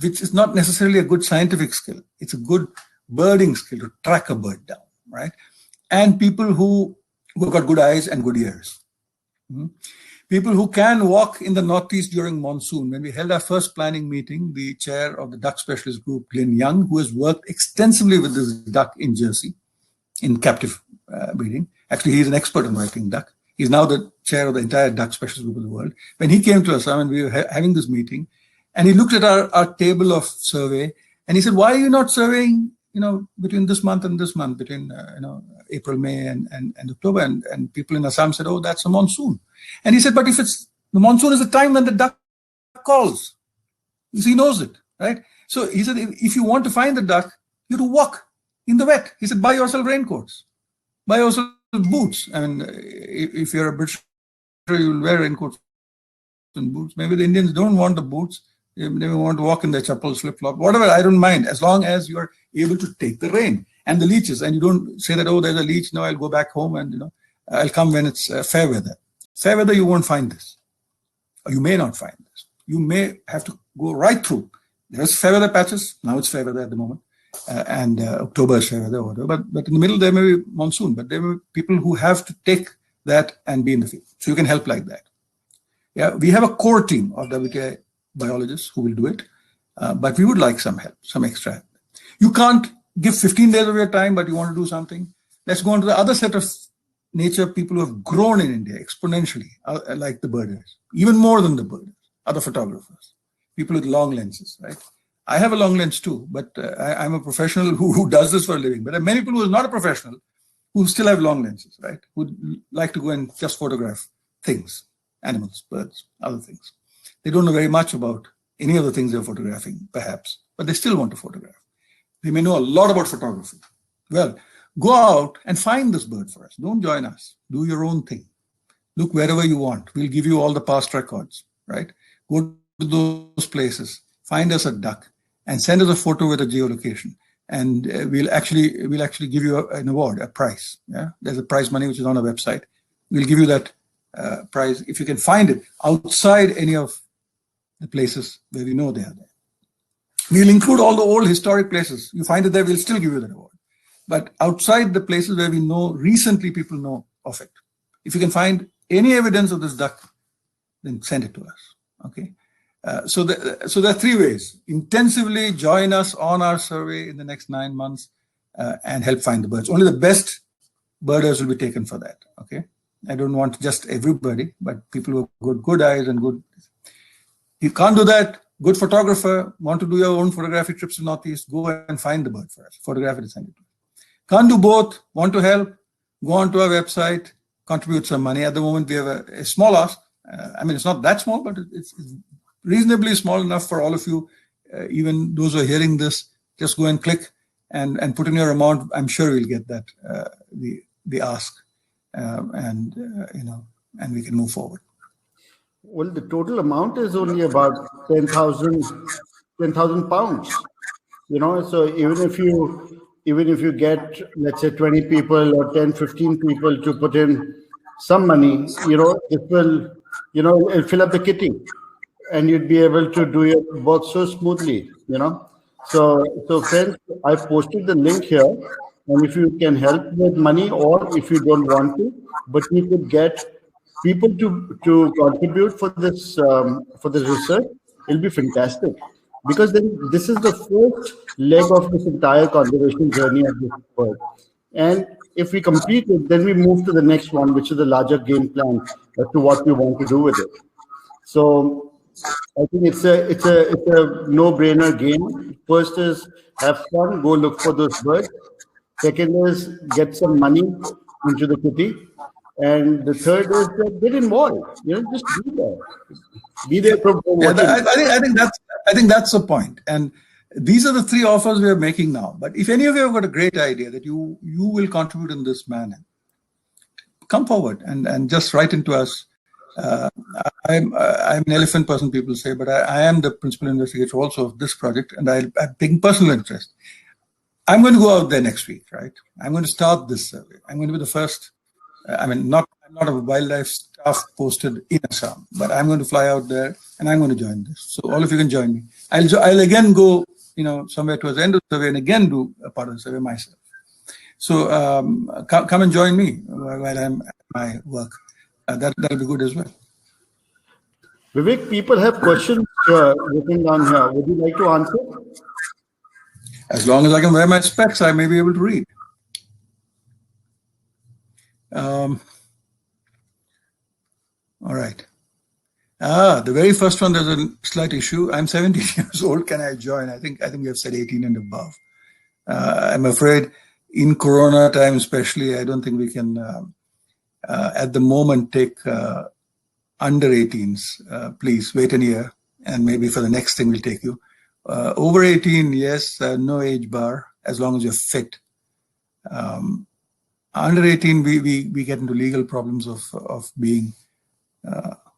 Speaker 2: Which is not necessarily a good scientific skill. It's a good birding skill to track a bird down, right? And people who have got good eyes and good ears. People who can walk in the Northeast during monsoon. When we held our first planning meeting, the chair of the duck specialist group, Glenn Young, who has worked extensively with this duck in Jersey, in captive breeding. Actually, he's an expert on writing duck. He's now the chair of the entire duck specialist group of the world. When he came to us, and we were having this meeting, and he looked at our table of survey, and he said, "Why are you not surveying, between this month and this month, between April, May, and October?" And people in Assam said, "Oh, that's a monsoon." And he said, "But if it's the monsoon is the time when the duck calls." He knows it, right? So he said, if you want to find the duck, you have to walk in the wet. He said, buy yourself raincoats, buy yourself boots. I mean, if you're a British, you'll wear raincoats and boots. Maybe the Indians don't want the boots. They want to walk in their chappals, flip-flop, whatever. I don't mind, as long as you're able to take the rain and the leeches, and you don't say that, "Oh, there's a leech. No, I'll go back home and I'll come when it's fair weather." Fair weather, you won't find this, or you may not find this. You may have to go right through. There's fair weather patches. Now it's fair weather at the moment, and October is fair weather, or whatever. But in the middle there may be monsoon. But there may be people who have to take that and be in the field. So you can help like that. Yeah, we have a core team of WTI biologists who will do it, but we would like some help, some extra help. You can't give 15 days of your time, but you want to do something. Let's go on to the other set of nature people who have grown in India exponentially, like the birders, even more than the birders, other photographers, people with long lenses, right? I have a long lens too, but I'm a professional who does this for a living. But there are many people who are not a professional who still have long lenses, right? Who like to go and just photograph things, animals, birds, other things. They don't know very much about any of the things they're photographing, perhaps, but they still want to photograph. They may know a lot about photography. Well, go out and find this bird for us. Don't join us. Do your own thing. Look wherever you want. We'll give you all the past records, right? Go to those places, find us a duck, and send us a photo with a geolocation. And we'll actually give you an award, a prize. Yeah, there's a prize money which is on our website. We'll give you that prize if you can find it outside any of the places where we know they are there. We'll include all the old historic places. You find it there, we'll still give you that award. But outside the places where we know, recently people know of it. If you can find any evidence of this duck, then send it to us, okay? So there are 3 ways. Intensively join us on our survey in the next 9 months and help find the birds. Only the best birders will be taken for that, okay? I don't want just everybody, but people who have good eyes and good. If you can't do that, good photographer, want to do your own photographic trips to Northeast, go and find the bird for us, photograph it and send it to us. Can't do both, want to help, go onto our website, contribute some money. At the moment, we have a small ask. I mean, it's not that small, but it's reasonably small enough for all of you, even those who are hearing this. Just go and click and put in your amount. I'm sure we'll get that, the ask, and we can move forward.
Speaker 1: Well, the total amount is only about 10,000 pounds. So even if you get, let's say, 20 people or 10, 15 people to put in some money, it will, it'll fill up the kitty, and you'd be able to do your work so smoothly, So friends, I posted the link here, and if you can help with money, or if you don't want to, but you could get people to contribute for this research, it'll be fantastic. Because then this is the first leg of this entire conservation journey of this work. And if we complete it, then we move to the next one, which is the larger game plan as to what we want to do with it. So I think it's a no-brainer game. First is have fun, go look for those birds. Second is get some money into the kitty. And the third is get involved. Just be there. Be there for watching.
Speaker 2: I think that's the point. And these are the three offers we are making now. But if any of you have got a great idea that you will contribute in this manner, come forward and just write into us. I'm an elephant person, people say, but I am the principal investigator also of this project, and I'm taking personal interest. I'm going to go out there next week, right? I'm going to start this survey. I'm going to be the first. I'm not a wildlife staff posted in Assam, but I'm going to fly out there and I'm going to join this. So all of you can join me. I'll again go, somewhere towards the end of the survey and again do a part of the survey myself. So come and join me while I'm at my work. That'll be good as well.
Speaker 1: Vivek, people have questions written down here. Would you like to answer?
Speaker 2: As long as I can wear my specs, I may be able to read. All right. The very first one, there's a slight issue. I'm 17 years old. Can I join? I think we have said 18 and above. I'm afraid in Corona time, especially, I don't think we can, at the moment, take under 18s. Please wait a year, and maybe for the next thing we'll take you. Over 18, yes, no age bar, as long as you're fit. Under 18, we get into legal problems of being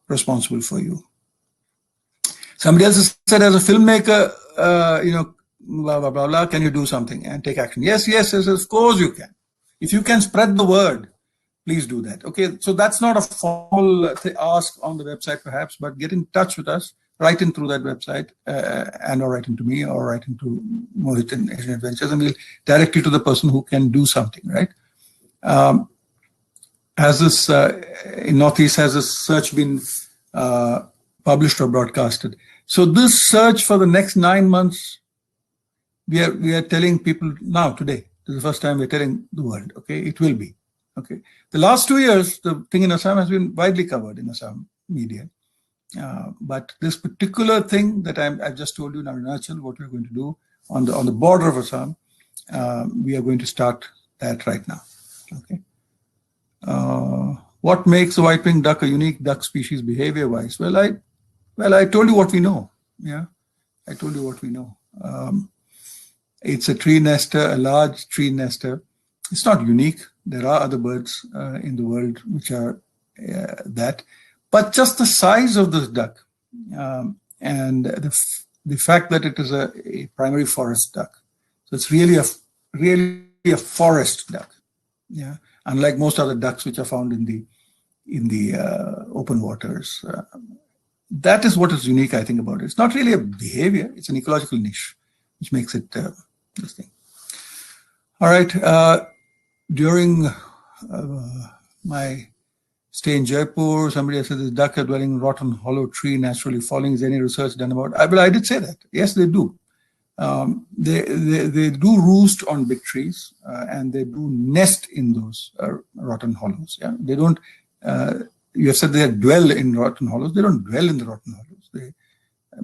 Speaker 2: responsible for you. Somebody else has said, as a filmmaker, blah, blah, blah, blah, can you do something and take action? Yes, of course you can. If you can spread the word, please do that. Okay, so that's not a formal ask on the website perhaps, but get in touch with us, write in through that website, or write into me, or write into Mohit and Asian Adventures, and we'll direct you to the person who can do something, right? Has this, in Northeast, has this search been published or broadcasted? So this search for the next 9 months, we are telling people now, today. This is the first time we're telling the world, okay? It will be, okay? The last 2 years, the thing in Assam has been widely covered in Assam media. But this particular thing that I've just told you now in Arunachal, what we're going to do on the border of Assam, we are going to start that right now, okay? What makes the white-winged duck a unique duck species behavior-wise? Well, I told you what we know. Yeah, I told you what we know. It's a tree nester, a large tree nester. It's not unique. There are other birds in the world which are that, but just the size of this duck and the fact that it is a primary forest duck. So it's really a forest duck. Yeah. Unlike most other ducks which are found in the open waters. That is what is unique, I think, about it. It's not really a behavior, it's an ecological niche, which makes it this thing. All right, during my stay in Jaipur, somebody has said this duck are dwelling in rotten hollow tree naturally falling. Is any research done about it? Well, I did say that. Yes, they do. They do roost on big trees and they do nest in those rotten hollows. Yeah, they don't. You have said they dwell in rotten hollows. They don't dwell in the rotten hollows.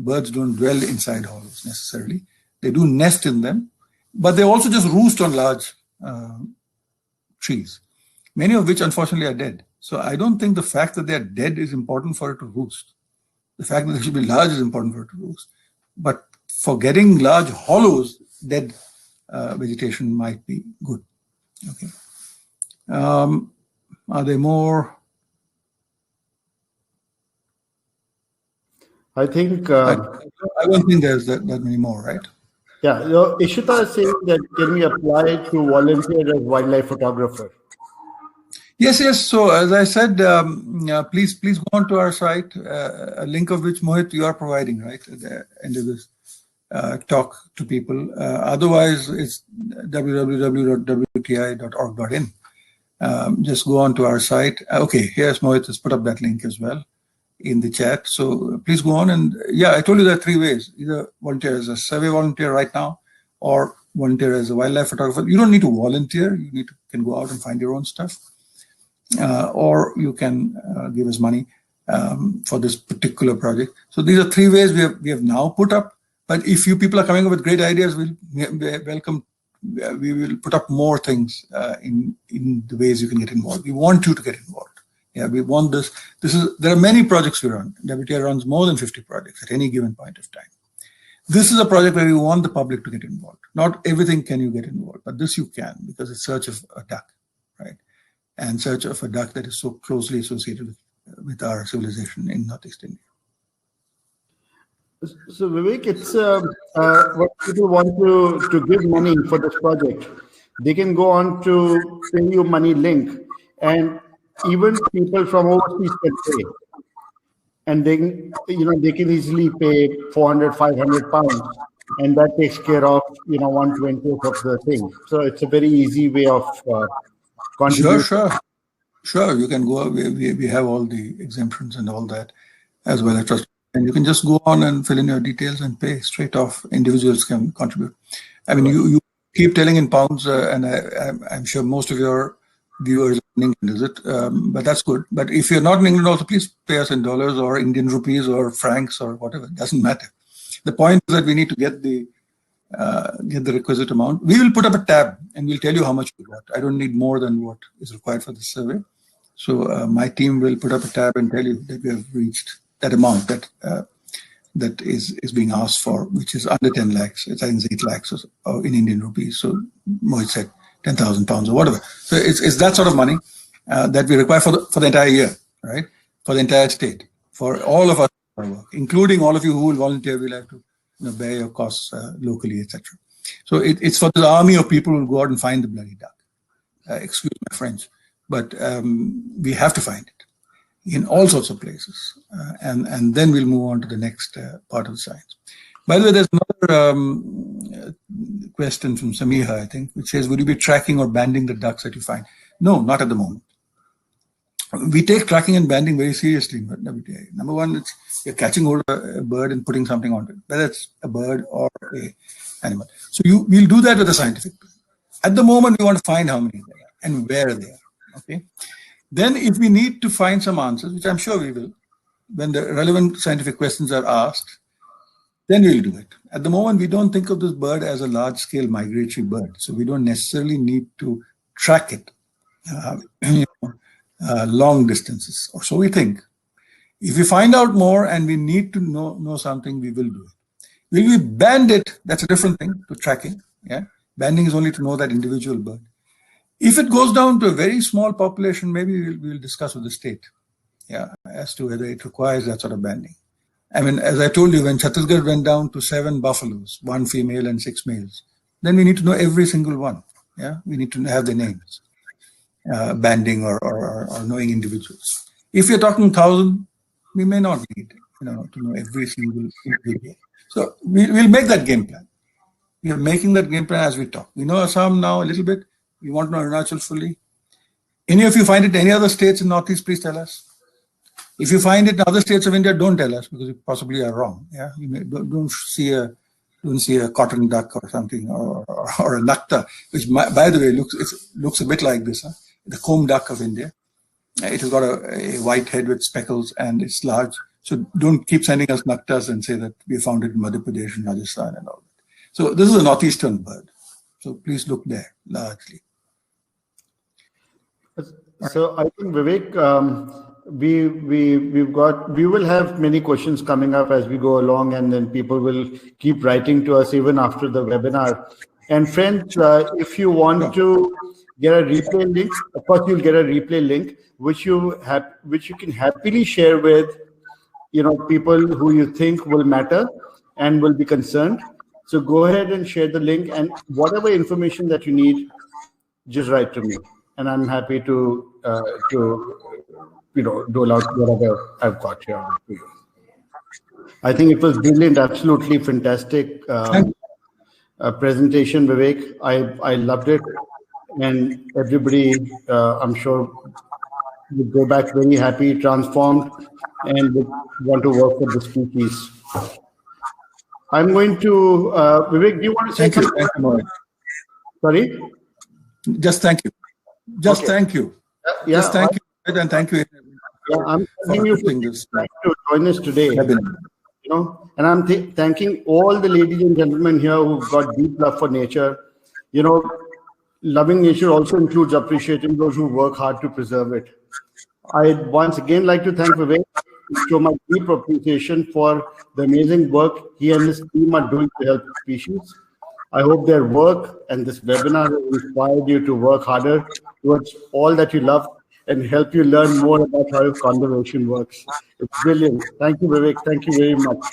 Speaker 2: birds don't dwell inside hollows necessarily. They do nest in them, but they also just roost on large trees, many of which unfortunately are dead. So I don't think the fact that they're dead is important for it to roost. The fact that they should be large is important for it to roost. But for getting large hollows, dead vegetation might be good. Okay. Are there more?
Speaker 1: I think
Speaker 2: I don't think there's that many more, right?
Speaker 1: Yeah, Ishita is saying that can we apply to volunteer as wildlife photographer?
Speaker 2: Yes. So as I said, please go on to our site, a link of which, Mohit, you are providing, right, at the end of this talk to people. Otherwise, it's www.wti.org.in. Just go on to our site. Okay, here's Mohit has put up that link as well in the chat. So please go on. And yeah, I told you there are 3 ways. Either volunteer as a survey volunteer right now, or volunteer as a wildlife photographer. You don't need to volunteer. You can go out and find your own stuff. Or you can give us money for this particular project. So these are 3 ways we have now put up. But if you people are coming up with great ideas, we'll welcome. We will put up more things in the ways you can get involved. We want you to get involved. Yeah, we want this. There are many projects we run. WTI runs more than 50 projects at any given point of time. This is a project where we want the public to get involved. Not everything can you get involved, but this you can, because it's search of a duck, right? And search of a duck that is so closely associated with our civilization in Northeast India.
Speaker 1: So Vivek, it's what people want to give money for this project. They can go on to Pay You Money link, and even people from overseas can pay. And they can easily pay 400, 500 pounds, and that takes care of 1/20th of the thing. So it's a very easy way of contributing.
Speaker 2: Sure. You can go. We have all the exemptions and all that as well. And you can just go on and fill in your details and pay straight off. Individuals can contribute. I mean, you keep telling in pounds, and I'm sure most of your viewers are in England, is it? But that's good. But if you're not in England, also please pay us in dollars or Indian rupees or francs or whatever. It doesn't matter. The point is that we need to get the requisite amount. We will put up a tab and we'll tell you how much we got. I don't need more than what is required for this survey. So my team will put up a tab and tell you that we have reached that amount that is being asked for, which is under 10 lakhs. It's, I think, 8 lakhs or in Indian rupees. So Mohit said 10,000 pounds or whatever. So it's that sort of money that we require for the entire year, right? For the entire state, for all of our work, including all of you who will volunteer. We'll have to bear your costs locally, etc. So it's for the army of people who will go out and find the bloody duck. Excuse my French, but we have to find it in all sorts of places, and then we'll move on to the next part of the science. By the way, there's another question from Samiha, I think, which says, would you be tracking or banding the ducks that you find? No, not at the moment. We take tracking and banding very seriously in WTI. Number one, you're catching hold of a bird and putting something onto it, whether it's a bird or an animal. So we'll do that with a scientific tool. At the moment, we want to find how many there are and where they are. Okay. Then if we need to find some answers, which I'm sure we will, when the relevant scientific questions are asked, then we'll do it. At the moment, we don't think of this bird as a large-scale migratory bird, so we don't necessarily need to track it long distances, or so we think. If we find out more and we need to know something, we will do it. Will we band it? That's a different thing to tracking. Yeah, banding is only to know that individual bird. If it goes down to a very small population, maybe we'll discuss with the state, as to whether it requires that sort of banding. I mean, as I told you, when Chhattisgarh went down to 7 buffaloes, 1 female and 6 males, then we need to know every single one. Yeah, we need to have their names, banding or knowing individuals. If you're talking 1,000, we may not need to know every single individual. So we'll make that game plan. We are making that game plan as we talk. We know Assam now a little bit. We want to know Arunachal fully. Any of you find it in any other states in Northeast, please tell us. If you find it in other states of India, don't tell us, because you possibly are wrong. Yeah, you don't see a cotton duck or something, or a nakta, which, by the way, looks a bit like this, the comb duck of India. It has got a white head with speckles and it's large. So don't keep sending us naktas and say that we found it in Madhya Pradesh and Rajasthan and all that. So this is a northeastern bird. So please look there largely.
Speaker 1: So I think Vivek, we will have many questions coming up as we go along, and then people will keep writing to us even after the webinar. And friends, if you want to get a replay link, of course you'll get a replay link, which you can happily share with people who you think will matter and will be concerned. So go ahead and share the link, and whatever information that you need, just write to me, and I'm happy to dole out whatever I've got here for you. I think it was brilliant, absolutely fantastic presentation, Vivek. I loved it, and everybody, I'm sure, will go back very happy, transformed, and would want to work with the species. I'm going to Vivek. Do you want to say something?
Speaker 2: Thank you.
Speaker 1: Sorry.
Speaker 2: Just thank you. Just
Speaker 1: Okay.
Speaker 2: Thank you.
Speaker 1: Yeah,
Speaker 2: Just thank you, and thank you.
Speaker 1: Yeah, I'm thanking you for to join us today. And I'm thanking all the ladies and gentlemen here who've got deep love for nature. Loving nature also includes appreciating those who work hard to preserve it. I'd once again like to thank Vivek, show my deep appreciation for the amazing work he and his team are doing to help species. I hope their work and this webinar has inspired you to work harder towards all that you love and help you learn more about how conservation works. It's brilliant. Thank you, Vivek. Thank you very much.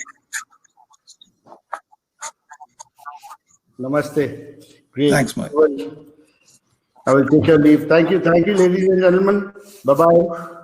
Speaker 1: Namaste. Great.
Speaker 2: Thanks, Mike.
Speaker 1: I will take your leave. Thank you, ladies and gentlemen. Bye-bye.